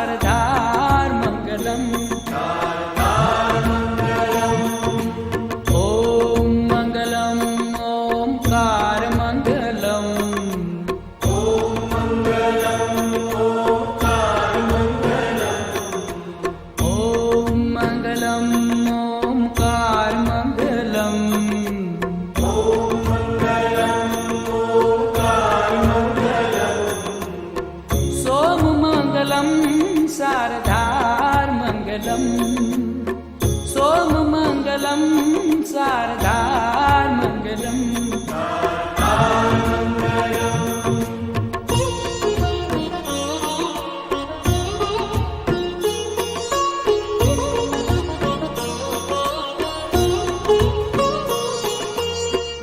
शारदार मंगलम। ओम मंगलम ओमकार मंगलम। ओम मंगलम ओमकार मंगलम। ओम मंगलम ओमकार मंगलम। ओम मंगलम ओमकार मंगलम। सोम मंगलम शारदार मंगलम। सोम मंगलम शारदार मंगलम।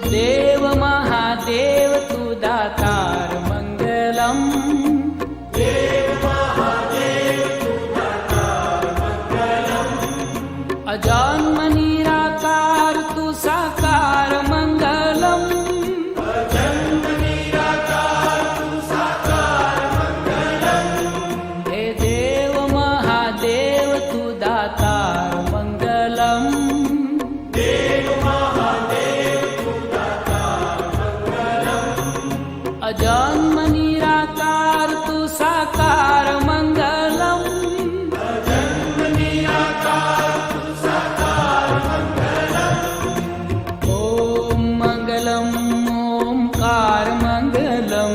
देव महादेव तू दातार मंगलम। देव महादेव तू दातार मंगलम। अजन्म निराकार तू साकार मंगलम। अजन्म निराकार तू साकार मंगलम। हे देव महादेव तू दातार मंगलम। देव महादेव तू दातार मंगलम। अजन्म निराकार तू साकार मंगलम। अजन्म निराकार तू साकार मंगलम। ओम मंगलम ओमकार मंगलम।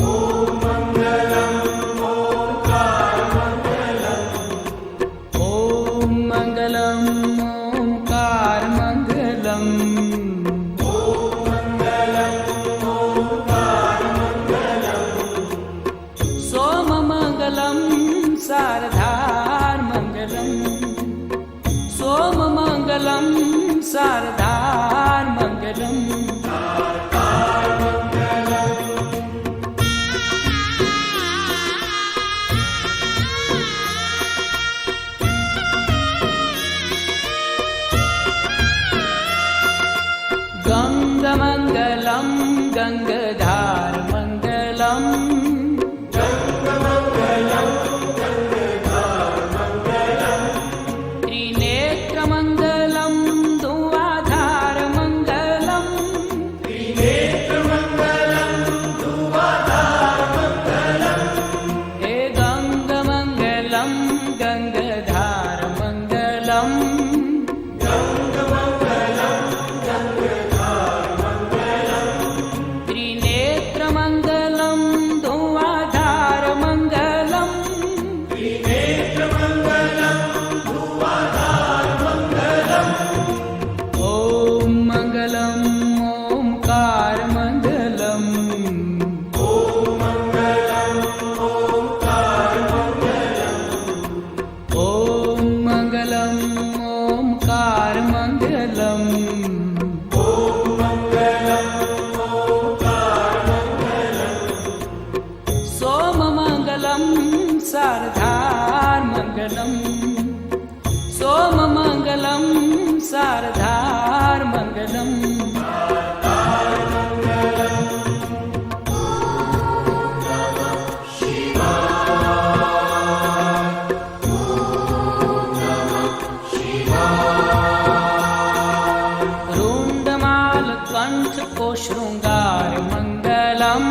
ओम मंगलम ओमकार मंगलम। ओम मंगलम ओमकार मंगलम। ओम मंगलम ओमकार मंगलम। सोम मंगलम शारदार मंगलम। सोम मंगलम शारदार मंगलम। गंग मंगलम गंगधार मंगलम। गंग मंगलम गंगधार मंगलम। त्रिनेत्र मंगलम धुआधार मंगलम। त्रिनेत्र मंगलम धुआधार मंगलम। हे गंग मंगलम गंगधार मंगलम। गंग मंगलम गंगधार मंगलम। त्रिनेत्र मंगलम धुआधार मंगलम। त्रिनेत्र मंगलम धुआधार मंगलम। ओम मंगलम ओमकार मंगलम। ओम मंगलम ओमकार मंगलम। ओम मंगलम ओमकार मंगलम। ओम मंगलम ओमकार मंगलम। सोम मंगलम शारदार मंगलम। सोम मंगलम शारदार मंगलम। रुंडमाल कंठ को श्रृंगार मंगलम।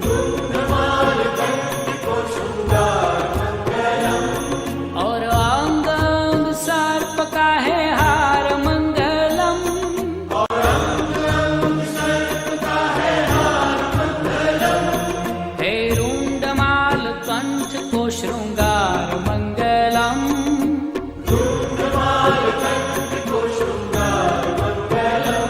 रुंडमाल कंठ को श्रृंगार मंगलम। और अंग अंग सर्प का है हार मंगलम। और अंग अंग सर्प का है हार मंगलम। हे रुंडमाल कंठ को श्रृंगार मंगलम। रुंडमाल कंठ को श्रृंगार मंगलम।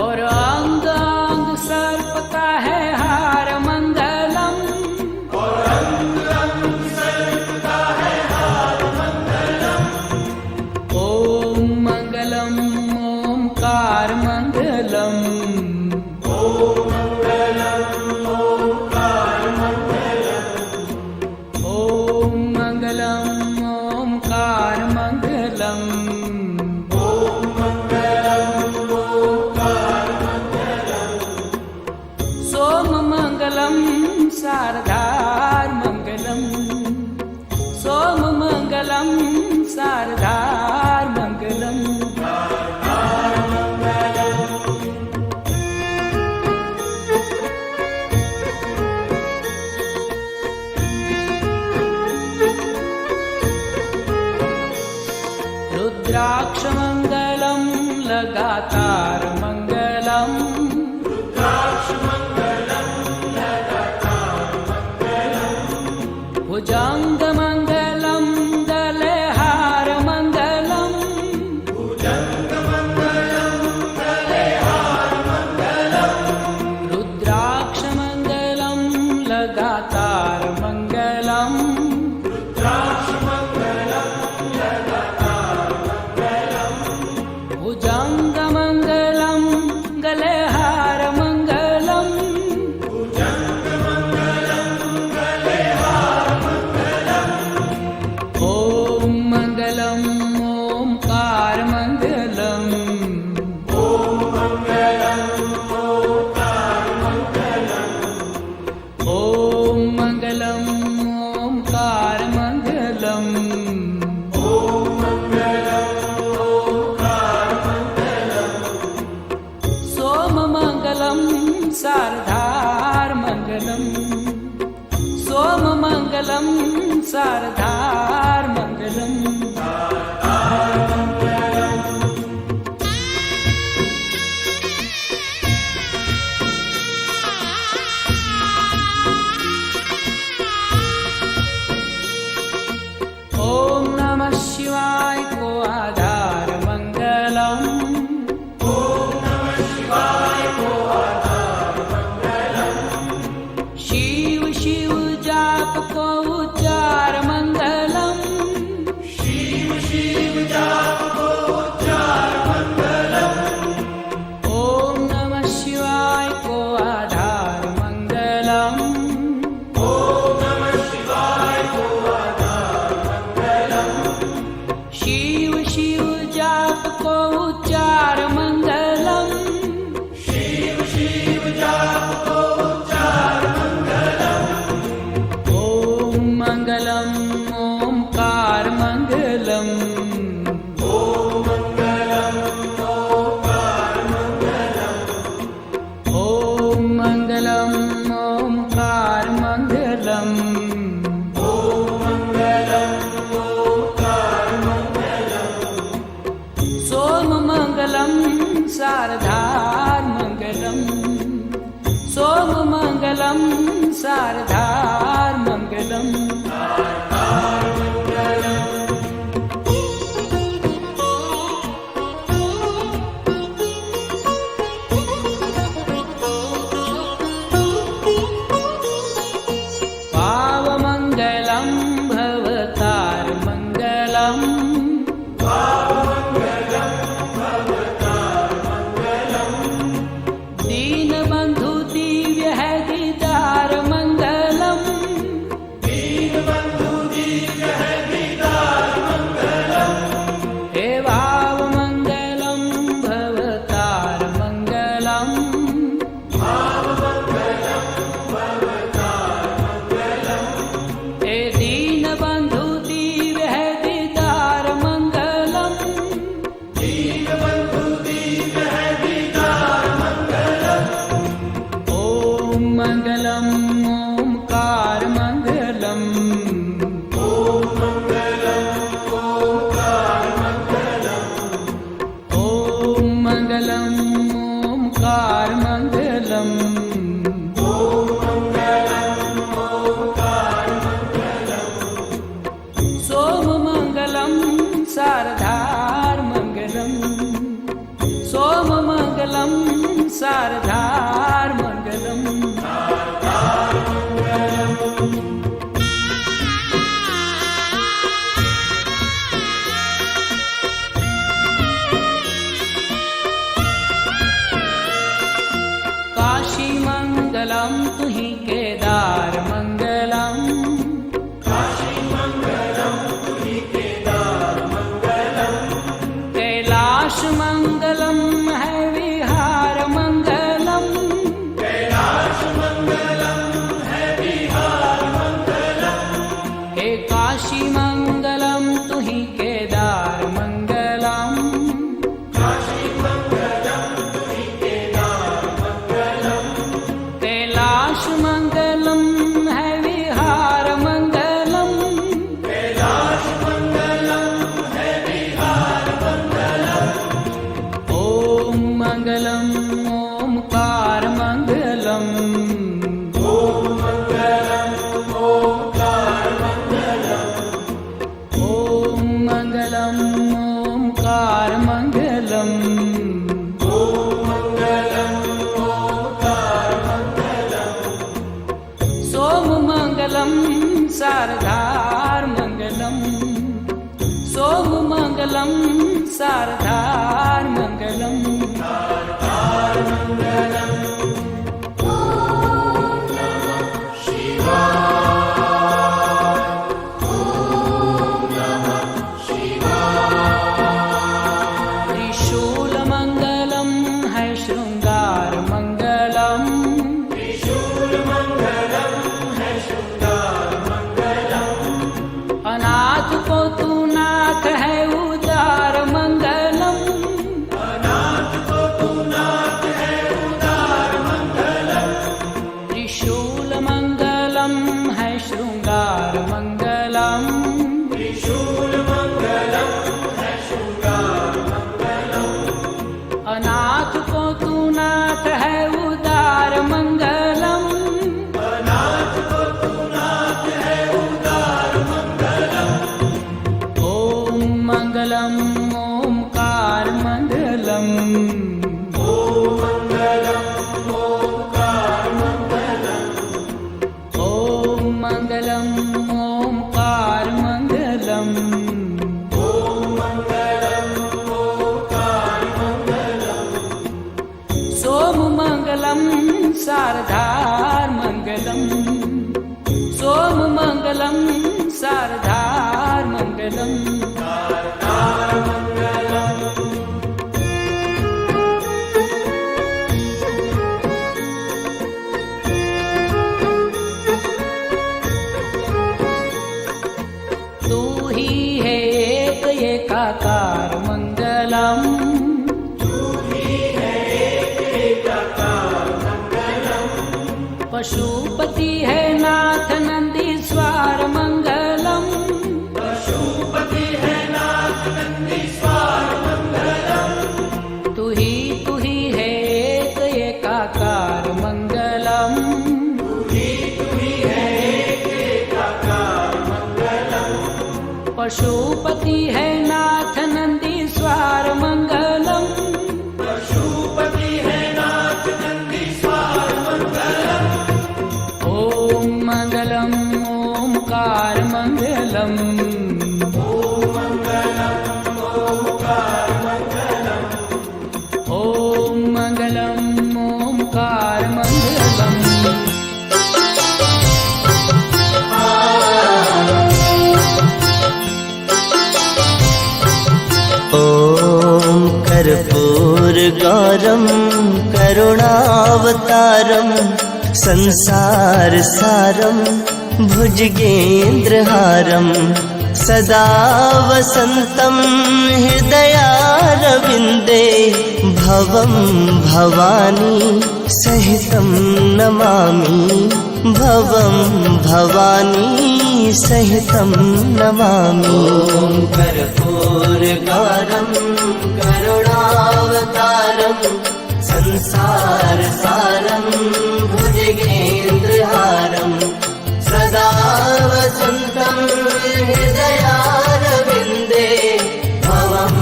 और अंग अंग सर्प का है हार मंगलम। और अंग अंग सर्प का है हार मंगलम। ओम मंगलम ओमकार मंगलम। ओम मंगलम ओमकार मंगलम। ओम मंगलम ओमकार मंगलम। ओम मंगलम ओमकार मंगलम। सोम मंगलम शारदार मंगलम। मंगलम शारदार्मंगलम। रुद्राक्षमंगलम लगातार मंगलम। भुजंगमंगलम दलेहार मंगलम। रुद्राक्षमंगलम लगातार मंगलम। भुजंगमंगलम गलेहार मंगलम। ओम मंगलम ओमकार मंगलम। ओम मंगलम ओमकार मंगलम। सोम मंगलम शारदार मंगलम। सोम मंगलम शारदार मंगलम। ओम नमः शिवाय को आधार मंगलम। शिव शिव जाप को उच्चार मंगलम। ओम नमः शिवाय को आधार मंगलम। शिव शिव जाप को उच्चार मंगलम। ओम मंगलम ओमकार मंगलम। ओम मंगलम ओमकार मंगलम। सोम मंगलम शारदार मंगलम। सोम मंगलम शारदार मंगलम। पाव मंगलम भवतार मंगलम। दीन बंधु दिव्य है दीदार मंगलम। हे भाव मंगलम भवतार मंगलम। हे दीन बंधु दिव्य है दीदार मंगलम। ओम मंगलम ओमकार मंगलम। ओम मंगलम ओमकार मंगलम। सोम मंगलम शारदार मंगलम। सोम मंगलम शारदार मंगलम। काशी मंगलम तुहि केदार मंगलम। कैलाश मंगलम है विहार मंगलम। हे काशी मंगलम शृंगारमङ्गलम् त्रिशूलमङ्गलं है शृंगारमङ्गलम् अनाथ को तू नाथ है उदार मंगलम अनाथ को तू नाथ है उदार मंगलम् ओम मंगलम ओमकार मंगलम ओम मंगलम् ओंकार मंगलम् ओम मंगलम ओमकार मंगलम ओम मंगलम् ओंकार मंगलम् सोम मंगलम शारदार मंगलम सोम मंगलम शारदार मंगलम शारदार मंगलम् तू ही है एक एकाकार मंगलम पशुपति है नाथ नंदीश्वर मंगलम पशुपति है नाथ नंदीश्वर मंगलम् तू ही है एक एकाकार मंगलम तुही है एक एकाकार मंगलम् पशुपति है नाथ नंदीश्वर मंगलम पशुपति है नाथ नंदीश्वर मंगलम् ओम मंगलम ओमकार मंगलम ओम मंगलम् ओंकार मंगलम् ओम मंगलम ओमकार मंगलम ॐ कर्पूरगौरं करुणावतारं संसारसारं भुजगेन्द्रहारं सदा वसन्तं हृदयारविन्दे भवं भवानी सहितं नमामि भवं भवानी सहितं नमामि ॐ कर्पूरगौरं करुणावतारं संसारसारं भुजगेन्द्रहारं सदा वसन्तं हृदयारविन्दे भवं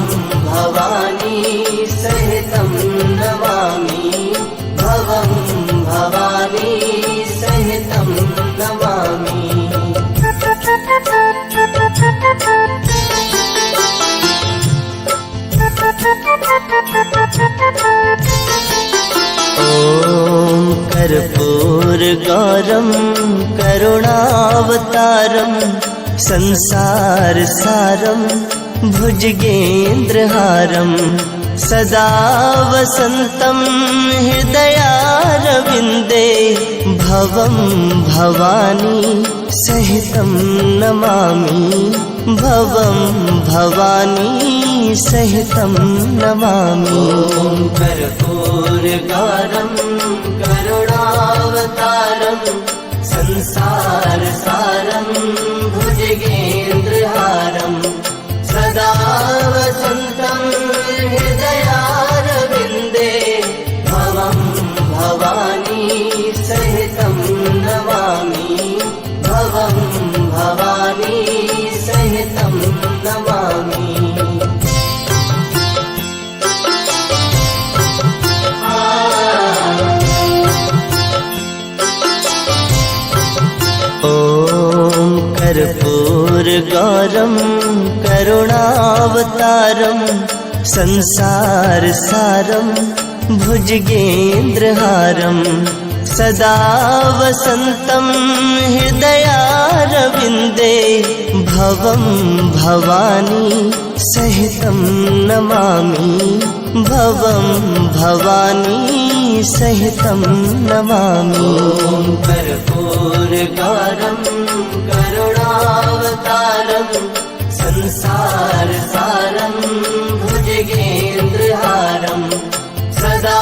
भवानी सहितं नमामि भवं भवानी सहितं नमामि ॐ कर्पूरगौरं करुणावतारं संसारसारं भुजगेन्द्रहारं सदा वसन्तं हृदयारविन्दे भवं भवानी सहितं नमामि भवं भवानी सहितं नमामि ॐ कर्पूरगौरं करुणावतारं संसारसारं भुजगेन्द्रहारं सदा वसन्तं हृदयारविन्दे भवं भवानी सहितं नमामि भवं भवानी सहितं नमामि ॐ कर्पूरगौरं करुणावतारं संसारसारं भुजगेन्द्रहारं सदा वसन्तं हृदयारविन्दे भवं भवानी सहितं नमामि भवं भवानी सहितं नमामि ॐ कर्पूरगौरं करुणावतारं संसारसारं भुजगेन्द्रहारं सदा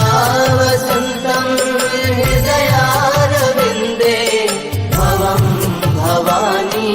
वसन्तं हृदयारविन्दे भवं भवानी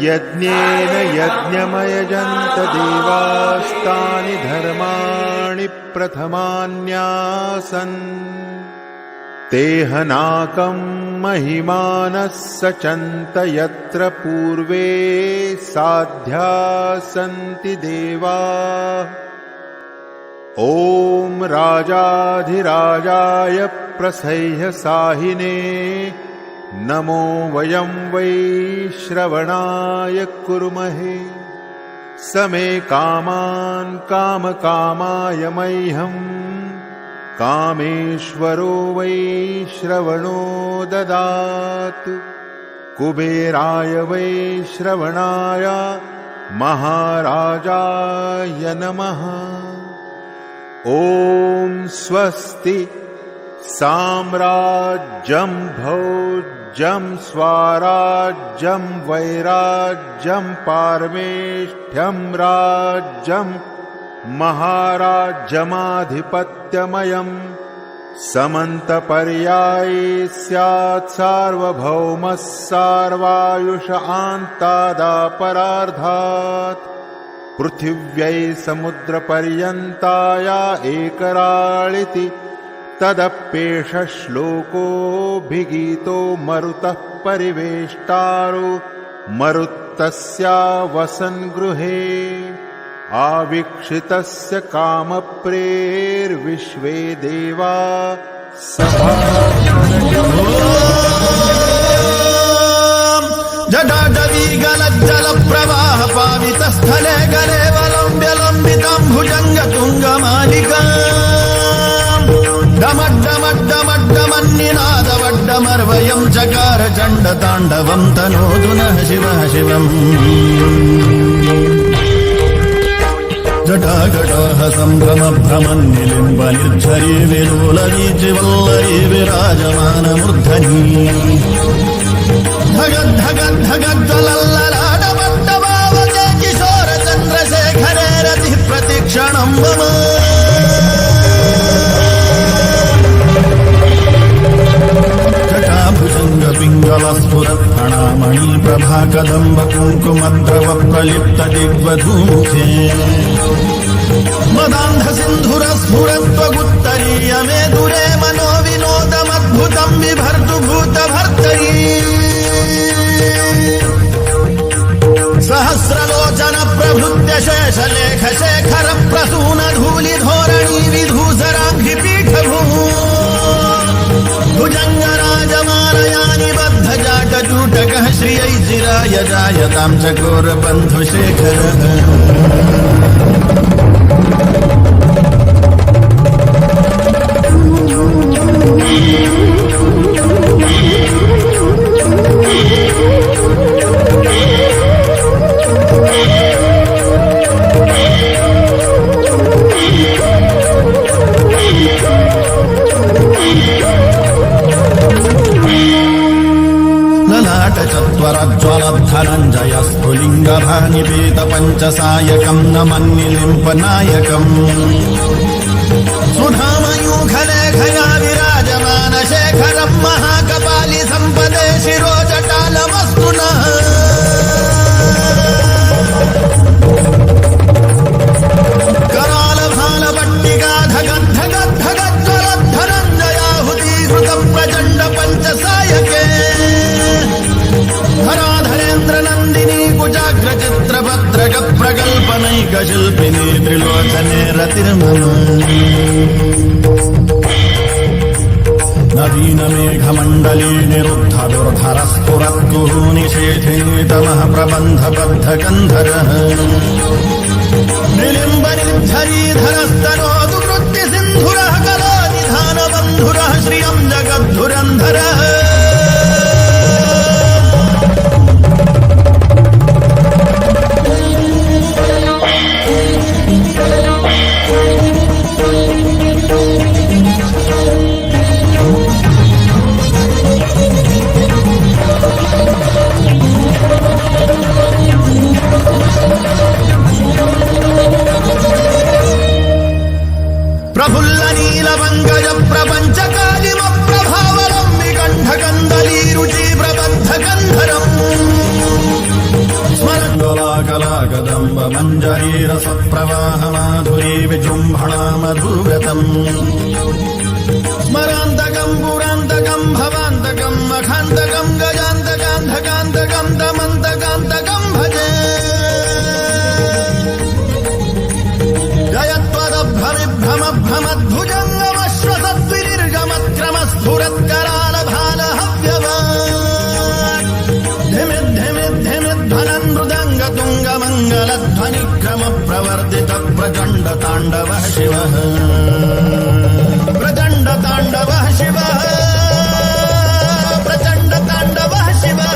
यज्ञेन यज्ञमयजन्त देवास्तानि धर्माणि प्रथमान्यासन् तेहनाकं महिमानः सचन्त यत्र पूर्वे साध्या सन्ति देवाः। ॐ राजाधिराजाय प्रसह्य साहिने नमो वयं वै श्रवणाय कुर्महे। समे कामान् कामकामाय मह्यम् कामेश्वरो वै श्रवणो ददातु। कुबेराय वै श्रवणाय महाराजाय नमः। ॐ स्वस्ति साम्राज्यं भोज्यं स्वाराज्यं वैराज्यं पारमेष्ठ्यं राज्यं महाराज्यमाधिपत्यमयम् समन्तपर्याये स्यात् सार्वभौमः सार्वायुष आन्तादापरार्धात्। पृथिव्यै समुद्रपर्यन्ताया एकराळिति तदप्येष श्लोकोऽभिगीतो मरुतः परिवेष्टारो मरुत्तस्या वसन् गृहे। आवीक्षितस्य कामप्रेर्विश्वे देवा जटाटवीगलज्जलप्रवाह पावितस्थले गले वलम्ब्यलम्बितं भुजङ्गतुङ्गमालिका डमड्डमड्डमड्डमन्निनादवड्डमर्वयं चकार चण्डताण्डवं तनोतु नः शिवः शिवम्। जटाजटाः सम्भ्रमभ्रमन्निलिम्बनिर्झरी विलोलवीचिवल्लरी विराजमानमूर्धनी धगद्धगद्धगज्ज्वलल्ललाडमड्डमावते किशोर चन्द्रशेखरे रतिः प्रतिक्षणं मम। जटाभुजङ्गपिङ्गलस्फुरत्फणामणि प्रभाकदम्ब कुङ्कुमद्रव प्रलिप्त दिग्वधूमुखे मदान्धसिन्धुरस्फुरत्वगुत्तरीय मे दुरे मनो विनोदमद्भुतं बिभर्तु भूतभर्तरी। सहस्रलोचन प्रभृत्य शेषलेख शेखर प्रसून धूलि धोरणी विधूसराङ्घ्रि पीठभू भुजङ्गराजमालयानि बद्धजाटजूटकः श्रियै चिराय जायतां चकोरबन्धुशेखरः। ललाटचत्वरज्ज्वलद्धनञ्जयस्फुलिङ्गभानिपेत पञ्चसायकं नमन्निलिम्पनायकम् सुधामयूखलेखया विराजमान शेखरं महाकपालि सम्पदे शिरोजटालमस्तु नः। करालभालपट्टिका धगद्धगद्धगज्ज्वलद्धनञ्जयाहुतीकृतं प्रचण्ड पञ्चसायके धराधरेन्द्र नन्दिनी कुजाग्रचित्रभद्रक प्रकल्पनैकशिल्पिनी त्रिलोचने रतिर्मम। नवीनमेघमण्डली निरुद्ध दुर्धरस्फुरत्कुहू निषेधिनी तमः प्रबन्धबद्धकन्धरः निलिम्बनिर्झरीधरस्तनोतु वृत्तिसिन्धुरः कलानिधानबन्धुरः श्रियं जगद्धुरन्धरः। प्रफुल्लनीलपङ्कज प्रपञ्चकालिमप्रभावलम्बिकण्ठकन्दलीरुचि प्रबद्धकन्धरम् मञ्जरीरसप्रवाहमाधुरी विजृम्भणा मधुव्रतम् स्मरान्तकम् पुरान्तकम् भवान्तकम् मखान्तकम् गजान्तकान्धकान्तकम् दमन्तकान्तकम् भजे प्रवर्तित प्रचण्ड ताण्डवः शिवः प्रचण्ड ताण्डवः शिवः प्रचण्ड ताण्डवः शिवः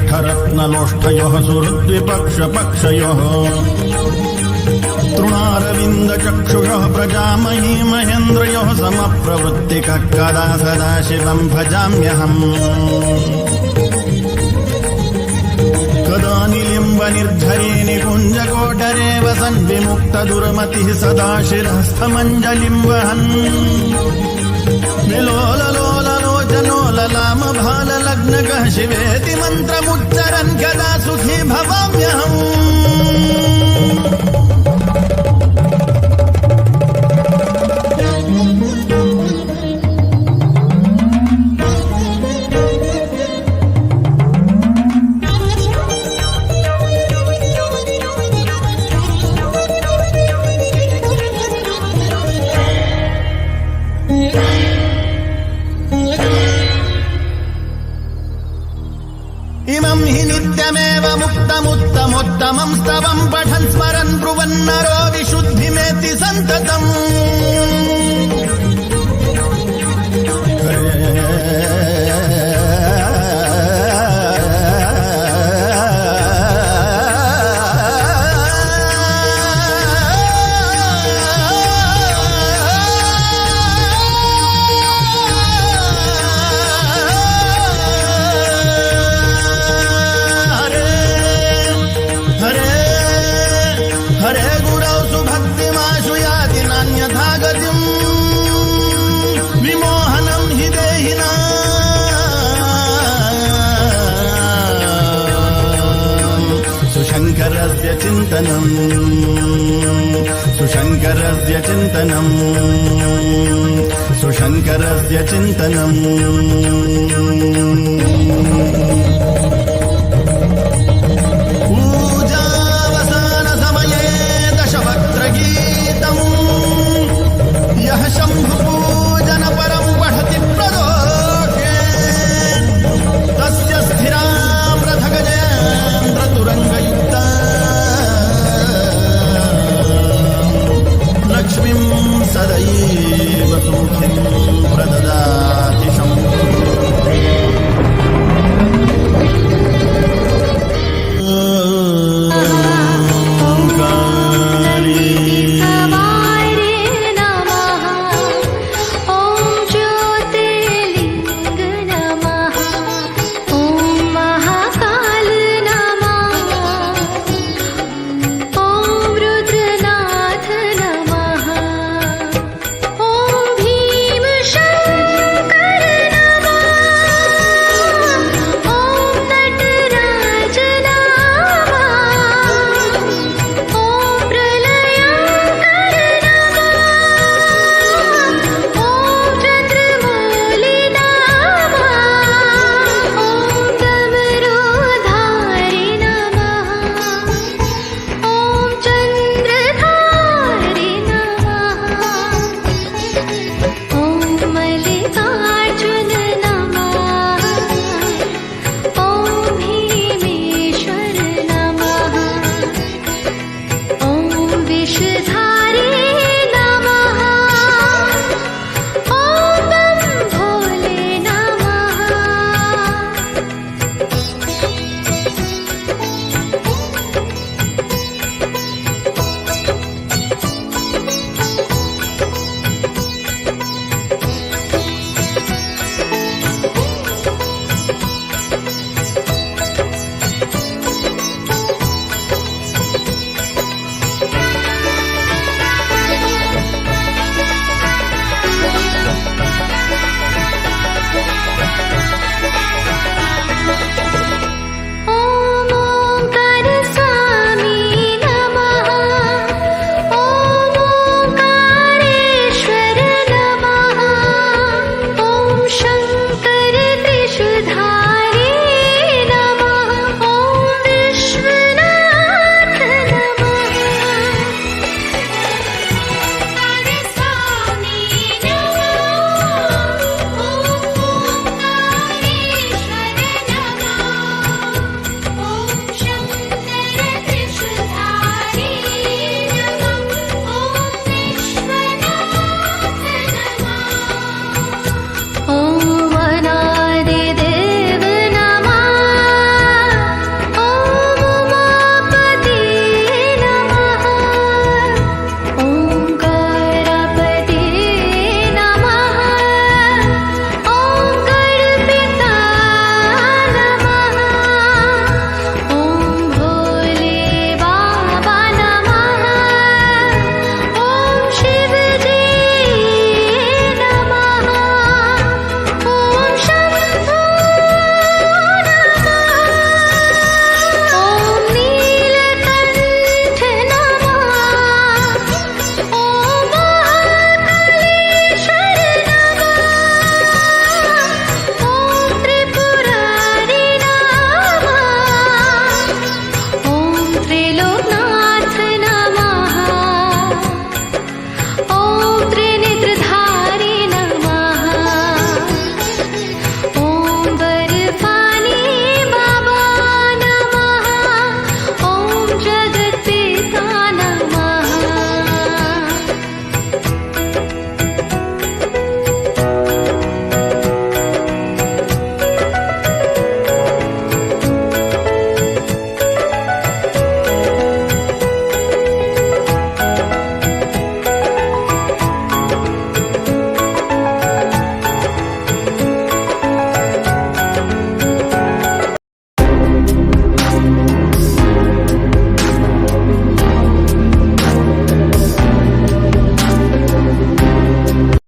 दृशद्विचित्रतल्पयोर्भुजङ्गमौक्तिकस्रजोर्गरिष्ठरत्नलोष्ठयोः सुहृद्विपक्षपक्षयोः तृणारविन्दचक्षुषः प्रजामही महेन्द्रयोः समप्रवृत्तिकः कदा सदा शिवम् भजाम्यहम् कदा निलिम्बनिर्झरे निकुञ्जकोटरे वसन् विमुक्तदुर्मतिः सदा शिरस्थमञ्जलिम् वहन् विलोललोललोचनोललाम भाललग्नकः शिवेति मन्त्रमुच्चरन् कदा सुखी भवाम्यहम् इमं हि नित्यमेव मुक्तमुत्तमोत्तमं स्तवं पठन् स्मरन् ब्रुवन्नरो विशुद्धिमेति सन्ततम् हरे गुरौ सुभक्तिमाशु याति नान्यथा गतिम् विमोहनं हि देहिनाम् सुशङ्करस्य चिन्तनम् सुशङ्करस्य चिन्तनम् सुशङ्करस्य चिन्तनम्